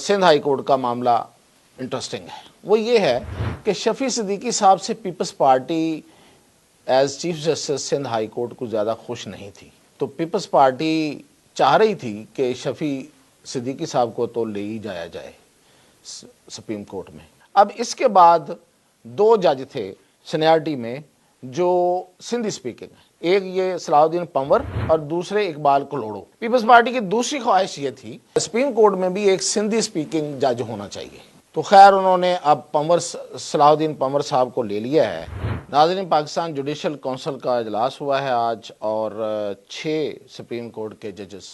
Sindh high court का मामला interesting है। वो ये है कि शफी सिद्दीकी साहब से People's Party as chief justice Sindh high court को ज़्यादा खुश नहीं थी। तो पीपल्स पार्टी चाह रही थी कि शफी सिद्दीकी साहब को तो ले ही जाया जाए सुप्रीम कोर्ट में। अब इसके बाद दो जज थे सीनियरिटी में जो सिंधी स्पीकिंग है, एक ये सलाउद्दीन पंवर और दूसरे इकबाल कलोड़ो। पीपल्स पार्टी की दूसरी ख्वाहिश ये थी सुप्रीम कोर्ट में भी एक सिंधी स्पीकिंग जज होना चाहिए। तो खैर उन्होंने अब सलाउद्दीन पंवर साहब को ले लिया है। नाज़रीन, पाकिस्तान जुडिशल काउंसिल का इजलास हुआ है आज और 6 सुप्रीम कोर्ट के जजेस,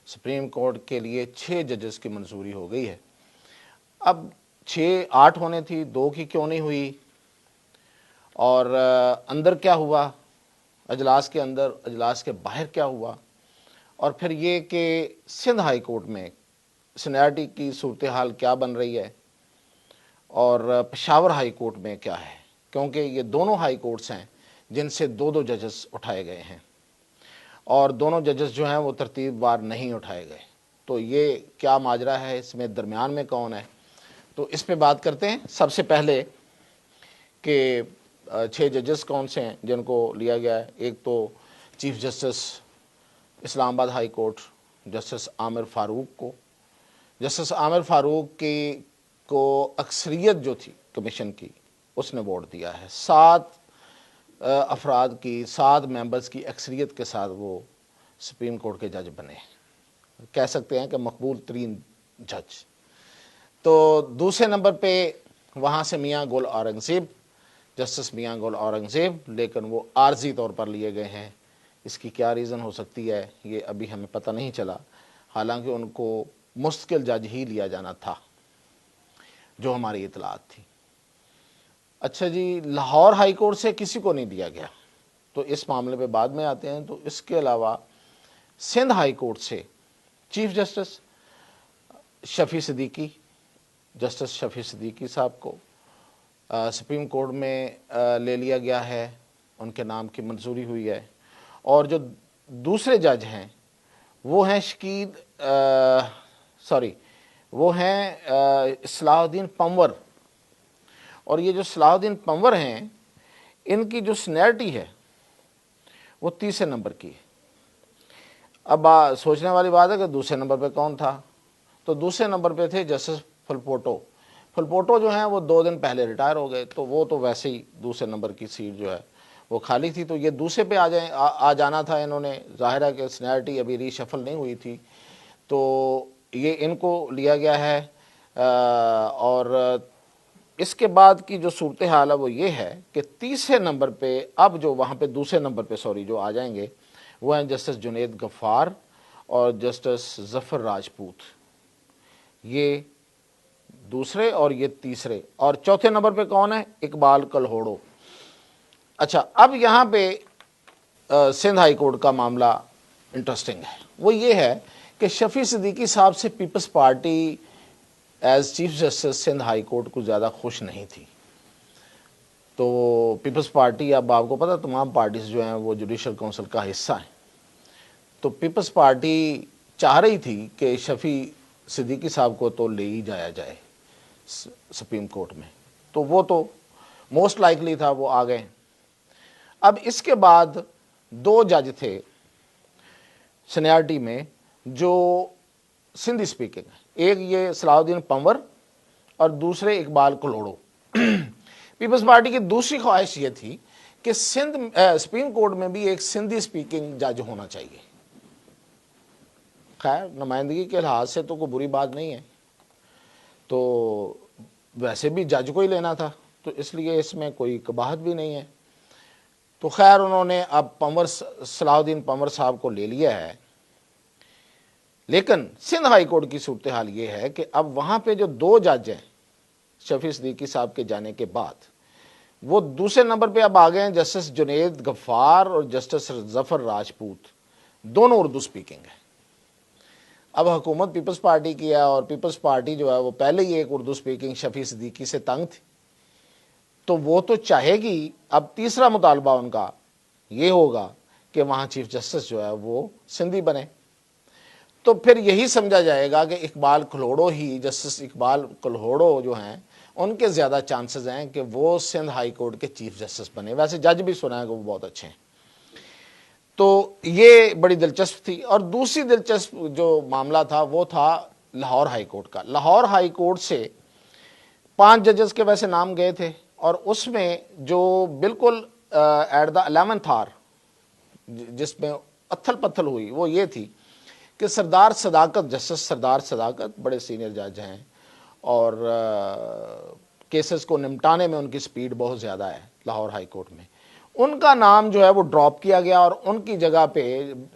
सुप्रीम कोर्ट के लिए 6 जजेस की मंजूरी हो गई है। अब 6-8 होने थी, 2 की क्यों नहीं हुई? और अंदर क्या हुआ अजलास के अंदर, अजलास के बाहर क्या हुआ, और फिर ये कि सिंध हाई कोर्ट में सीनियरिटी की सूरत हाल क्या बन रही है और पेशावर हाई कोर्ट में क्या है, क्योंकि ये दोनों हाई कोर्ट्स हैं जिनसे 2-2 जजेस उठाए गए हैं और दोनों जजेस जो हैं वो तरतीबवार नहीं उठाए गए। तो ये क्या माजरा है, इसमें दरमियान में कौन है, तो इस पे बात करते हैं। सबसे पहले कि 6 जजेस कौन से हैं जिनको लिया गया है। एक तो chief justice Islamabad high court justice Aamir Farooq को, जस्टिस आमिर फ़ारूक की को अक्सरियत जो थी कमीशन की उसने वोट दिया है। 7 अफराद की, 7 मेंबर्स की अक्सरियत के साथ वो सुप्रीम कोर्ट के जज बने, कह सकते हैं कि मकबूल तरीन जज। तो दूसरे नंबर पे वहाँ से मियाँ गुल औरंगज़ेब, जस्टिस मियाँ गुल औरंगज़ेब, लेकिन वो आर्जी तौर पर लिए गए हैं। इसकी क्या रीज़न हो सकती है ये अभी हमें पता नहीं चला, हालांकि उनको मुस्तकिल जज ही लिया जाना था जो हमारी इतलात थी। अच्छा जी, लाहौर हाई कोर्ट से किसी को नहीं दिया गया, तो इस मामले पे बाद में आते हैं। तो इसके अलावा सिंध हाई कोर्ट से chief justice Shafi Siddiqui, justice Shafi Siddiqui साहब को सुप्रीम कोर्ट में ले लिया गया है, उनके नाम की मंजूरी हुई है। और जो दूसरे जज हैं वो हैं वो हैं सलाहुद्दीन पंवर। और ये जो सलाहुद्दीन पंवर हैं इनकी जो सीनियरिटी है वो 30 नंबर की है। अब सोचने वाली बात है कि दूसरे नंबर पे कौन था, तो दूसरे नंबर पे थे जस्टिस फुलपोटो जो हैं वो 2 दिन पहले रिटायर हो गए, तो वो तो वैसे ही दूसरे नंबर की सीट जो है वो खाली थी, तो ये दूसरे पे आ जाना था इन्होंने। ज़ाहिर है कि सीनियरिटी अभी रीशफल नहीं हुई थी, तो ये इनको लिया गया है। और इसके बाद की जो सूरत हाल है वो ये है कि तीसरे नंबर पे अब जो वहाँ पे दूसरे नंबर पे जो आ जाएंगे वो हैं जस्टिस जुनैद गफ़ार और जस्टिस ज़फ़र राजपूत, ये दूसरे और ये तीसरे। और चौथे नंबर पे कौन है? इकबाल कलोड़ो। अच्छा, अब यहाँ पे सिंध हाई कोर्ट का मामला इंटरेस्टिंग है। वो ये है कि शफी सिद्दीकी साहब से People's Party as chief justice Sindh high court को ज़्यादा खुश नहीं थी। तो पीपल्स पार्टी, अब आपको पता तमाम पार्टीज जो हैं वो जुडिशल काउंसिल का हिस्सा हैं, तो पीपल्स पार्टी चाह रही थी कि शफी सिद्दीकी साहब को तो ले ही जाया जाए सुप्रीम कोर्ट में, तो वो तो मोस्ट लाइकली था वो आ गए। अब इसके बाद 2 जज थे सीनियरिटी में जो सिंधी स्पीकिंग है, एक ये सलाउद्दीन पंवर और दूसरे इकबाल कलोड़ो। पीपल्स पार्टी की दूसरी ख्वाहिश ये थी कि सुप्रीम कोर्ट में भी एक सिंधी स्पीकिंग जज होना चाहिए। खैर, नुमाइंदगी के लिहाज से तो कोई बुरी बात नहीं है, तो वैसे भी जज को ही लेना था, तो इसलिए इसमें कोई कबाहत भी नहीं है। तो खैर उन्होंने अब सलाहुद्दीन पंवर साहब को ले लिया है। लेकिन सिंध हाई कोर्ट की सूरत हाल ये है कि अब वहाँ पे जो 2 जज हैं शफी सिद्दीकी साहब के जाने के बाद, वो दूसरे नंबर पे अब आ गए हैं जस्टिस जुनैद गफ़ार और जस्टिस ज़फ़र राजपूत, दोनों उर्दू स्पीकिंग है। अब हुकूमत पीपल्स पार्टी की है और पीपल्स पार्टी जो है वो पहले ही एक उर्दू स्पीकिंग शफी सिद्दीकी से तंग थी, तो वो तो चाहेगी। अब तीसरा मुतालबा उनका ये होगा कि वहाँ चीफ जस्टिस जो है वो सिंधी बने। तो फिर यही समझा जाएगा कि इकबाल कल्होड़ो ही, जस्टिस इकबाल कल्होड़ो जो हैं, उनके ज़्यादा चांसेस हैं कि वो सिंध हाई कोर्ट के चीफ जस्टिस बने। वैसे जज भी सुना है कि वो बहुत अच्छे हैं। तो ये बड़ी दिलचस्प थी। और दूसरी दिलचस्प जो मामला था वो था लाहौर हाई कोर्ट का। लाहौर हाई कोर्ट से 5 जजेस के वैसे नाम गए थे, और उसमें जो बिल्कुल एट द 11th आवर जिसमें अत्थल पत्थल हुई वो ये थी कि सरदार सदाकत, जस्टिस सरदार सदाकत बड़े सीनियर जज हैं, और केसेस को निपटाने में उनकी स्पीड बहुत ज़्यादा है लाहौर हाई कोर्ट में। उनका नाम जो है वो ड्रॉप किया गया और उनकी जगह पे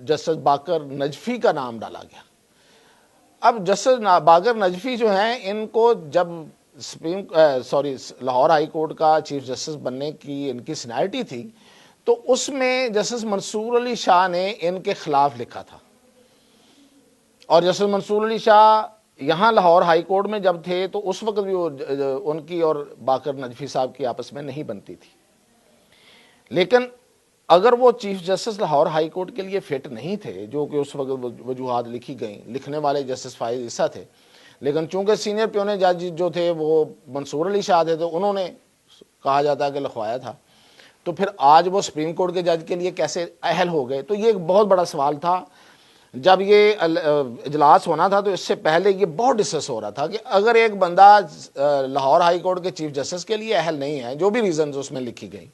जस्टिस बाकर नजफी का नाम डाला गया। अब जस्टिस बाकर नजफी जो हैं, इनको जब लाहौर हाई कोर्ट का चीफ जस्टिस बनने की इनकी सीनियरिटी थी, तो उसमें जस्टिस मंसूर अली शाह ने इनके खिलाफ लिखा था। और जस्टिस मंसूर अली शाह यहाँ लाहौर हाई कोर्ट में जब थे तो उस वक्त भी उनकी और बाकर नजफी साहब की आपस में नहीं बनती थी। लेकिन अगर वो chief justice Lahore high court के लिए फिट नहीं थे, जो कि उस वक्त वजूहात लिखी गई, लिखने वाले जस्टिस फाइज ईसा थे, लेकिन चूंकि सीनियर प्योने जज जो थे वो मंसूर अली शाह थे, तो उन्होंने कहा जाता है कि लिखवाया था। तो फिर आज वो सुप्रीम कोर्ट के जज के लिए कैसे अहल हो गए? तो ये एक बहुत बड़ा सवाल था। जब ये इजलास होना था तो इससे पहले ये बहुत डिस्कस हो रहा था कि अगर एक बंदा लाहौर हाई कोर्ट के चीफ जस्टिस के लिए अहल नहीं है, जो भी रीजन उसमें लिखी गई,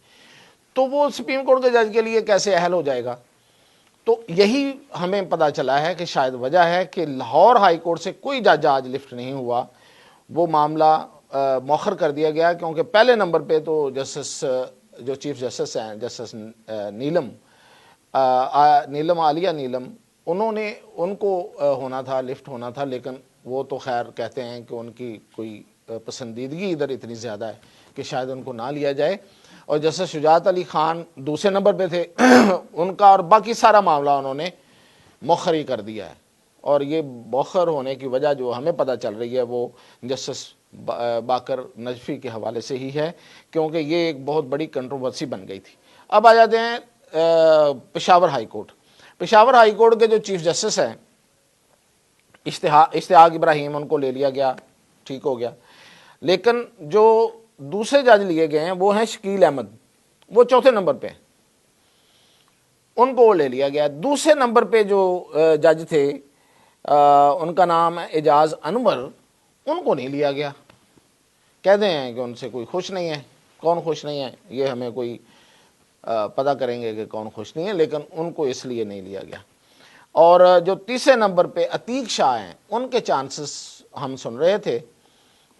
तो वो सुप्रीम कोर्ट के जज के लिए कैसे अहल हो जाएगा? तो यही हमें पता चला है कि शायद वजह है कि लाहौर हाई कोर्ट से कोई जज आज लिफ्ट नहीं हुआ। वो मामला मौखर कर दिया गया, क्योंकि पहले नंबर पे तो जस्टिस जो चीफ जस्टिस हैं, जस्टिस नीलम आलिया नीलम, उनको होना था, लिफ्ट होना था, लेकिन वो तो खैर कहते हैं कि उनकी कोई पसंदीदगी इधर इतनी ज़्यादा है कि शायद उनको ना लिया जाए। और जैसे शुजात अली खान दूसरे नंबर पे थे उनका और बाकी सारा मामला उन्होंने मौखर ही कर दिया है। और ये मौखर होने की वजह जो हमें पता चल रही है वो जस्टिस बाकर नजफी के हवाले से ही है, क्योंकि ये एक बहुत बड़ी कंट्रोवर्सी बन गई थी। अब आ जाते हैं Peshawar high court. Peshawar high court के जो चीफ जस्टिस हैं इश्तिहाक इब्राहिम, उनको ले लिया गया, ठीक हो गया। लेकिन जो दूसरे जज लिए गए हैं वो हैं शकील अहमद, वो चौथे नंबर पे, उनको ले लिया गया। दूसरे नंबर पे जो जज थे उनका नाम है एजाज अनवर, उनको नहीं लिया गया। कहते हैं कि उनसे कोई खुश नहीं है। कौन खुश नहीं है ये हमें कोई पता करेंगे कि कौन खुश नहीं है, लेकिन उनको इसलिए नहीं लिया गया। और जो तीसरे नंबर पे अतीक शाह हैं, उनके चांसेस हम सुन रहे थे,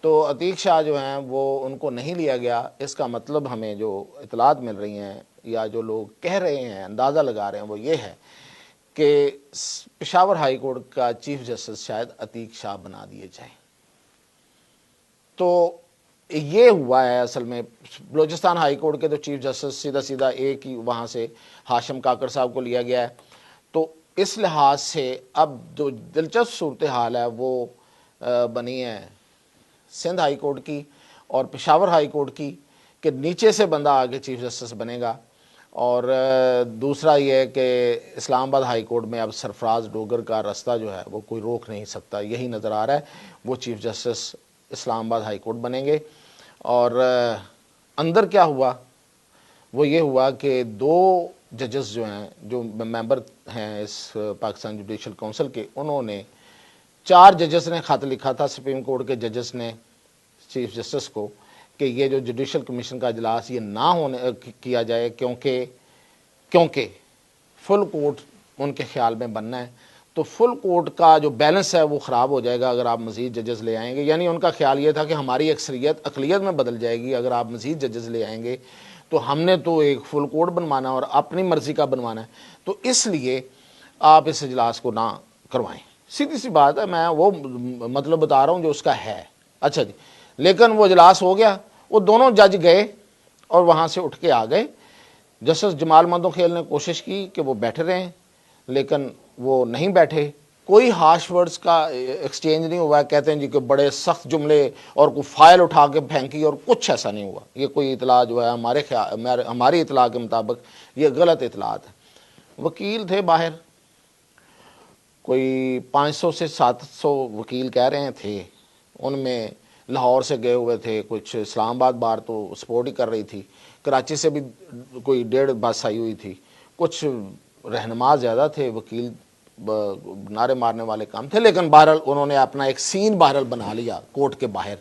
तो अतीक शाह जो हैं वो उनको नहीं लिया गया। इसका मतलब हमें जो इतलात मिल रही हैं या जो लोग कह रहे हैं, अंदाज़ा लगा रहे हैं, वो ये है कि पेशावर हाई कोर्ट का चीफ जस्टिस शायद अतीक शाह बना दिए जाए। तो ये हुआ है असल में। बलोचिस्तान हाई कोर्ट के तो चीफ जस्टिस सीधा सीधा एक ही वहाँ से हाशिम काकर साहब को लिया गया है। तो इस लिहाज से अब जो दिलचस्प सूरत हाल है वो बनी है सिंध हाई कोर्ट की और पेशावर हाई कोर्ट की, कि नीचे से बंदा आगे चीफ जस्टिस बनेगा। और दूसरा ये है कि इस्लामाबाद हाई कोर्ट में अब सरफराज डोगर का रास्ता जो है वो कोई रोक नहीं सकता, यही नज़र आ रहा है। वो chief justice Islamabad high court बनेंगे। और अंदर क्या हुआ वो ये हुआ कि 2 जजेस जो हैं, जो मेंबर हैं इस पाकिस्तान जुडिशल काउंसिल के, उन्होंने 4 जजेस ने ख़त लिखा था सुप्रीम कोर्ट के जजेस ने चीफ जस्टिस को कि ये जो जुडिशल कमीशन का इजलास ये ना होने किया जाए, क्योंकि फुल कोर्ट उनके ख्याल में बनना है। तो फुल कोर्ट का जो बैलेंस है वो ख़राब हो जाएगा अगर आप मज़ीद जजेस ले आएंगे। यानी उनका ख्याल ये था कि हमारी अक्सरियत अक़लियत में बदल जाएगी अगर आप मज़ीद जजेस ले आएंगे, तो हमने तो एक फुल कोर्ट बनवाना और अपनी मर्ज़ी का बनवाना है, तो इसलिए आप इस इजलास को ना करवाएं। सीधी सी बात है, मैं वो मतलब बता रहा हूँ जो उसका है। अच्छा जी, लेकिन वो इजलास हो गया, वो दोनों जज गए और वहाँ से उठ के आ गए। जस्टिस जमाल मंदोखेल ने कोशिश की कि वो बैठे रहें, लेकिन वो नहीं बैठे। कोई हार्श वर्ड्स का एक्सचेंज नहीं हुआ। कहते हैं जी कि बड़े सख्त जुमले और कोई फाइल उठा के फेंकी, और कुछ ऐसा नहीं हुआ। ये कोई इतला जो है हमारी इतला के मुताबिक ये गलत इतलात है। वकील थे बाहर, कोई 500 से 700 वकील कह रहे थे, उनमें लाहौर से गए हुए थे, कुछ इस्लामाबाद बार तो सपोर्ट ही कर रही थी, कराची से भी कोई 1.5 बस आई हुई थी, कुछ रहनुमा ज़्यादा थे, वकील नारे मारने वाले काम थे। लेकिन बहरहाल उन्होंने अपना एक सीन बहरहाल बना लिया कोर्ट के बाहर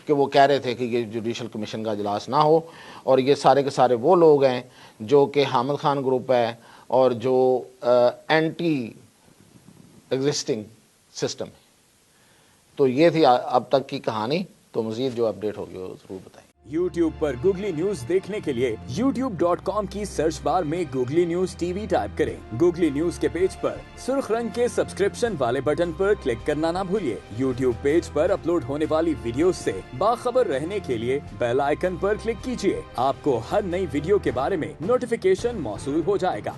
कि वो कह रहे थे कि ये जुडिशल कमीशन का इजलास ना हो, और ये सारे के सारे वो लोग हैं जो कि हामिद खान ग्रुप है और जो एंटी एग्जिस्टिंग सिस्टम है। तो ये थी अब तक की कहानी। तो मजीद जो अपडेट होगी वो जरूर बताएं। YouTube पर गूगली न्यूज देखने के लिए youtube.com की सर्च बार में गूगली न्यूज टीवी टाइप करें। गूगली न्यूज के पेज पर सुर्ख रंग के सब्सक्रिप्शन वाले बटन पर क्लिक करना ना भूलिए। YouTube पेज पर अपलोड होने वाली वीडियोस से बाखबर रहने के लिए बेल आइकन पर क्लिक कीजिए। आपको हर नई वीडियो के बारे में नोटिफिकेशन मौसूल हो जाएगा।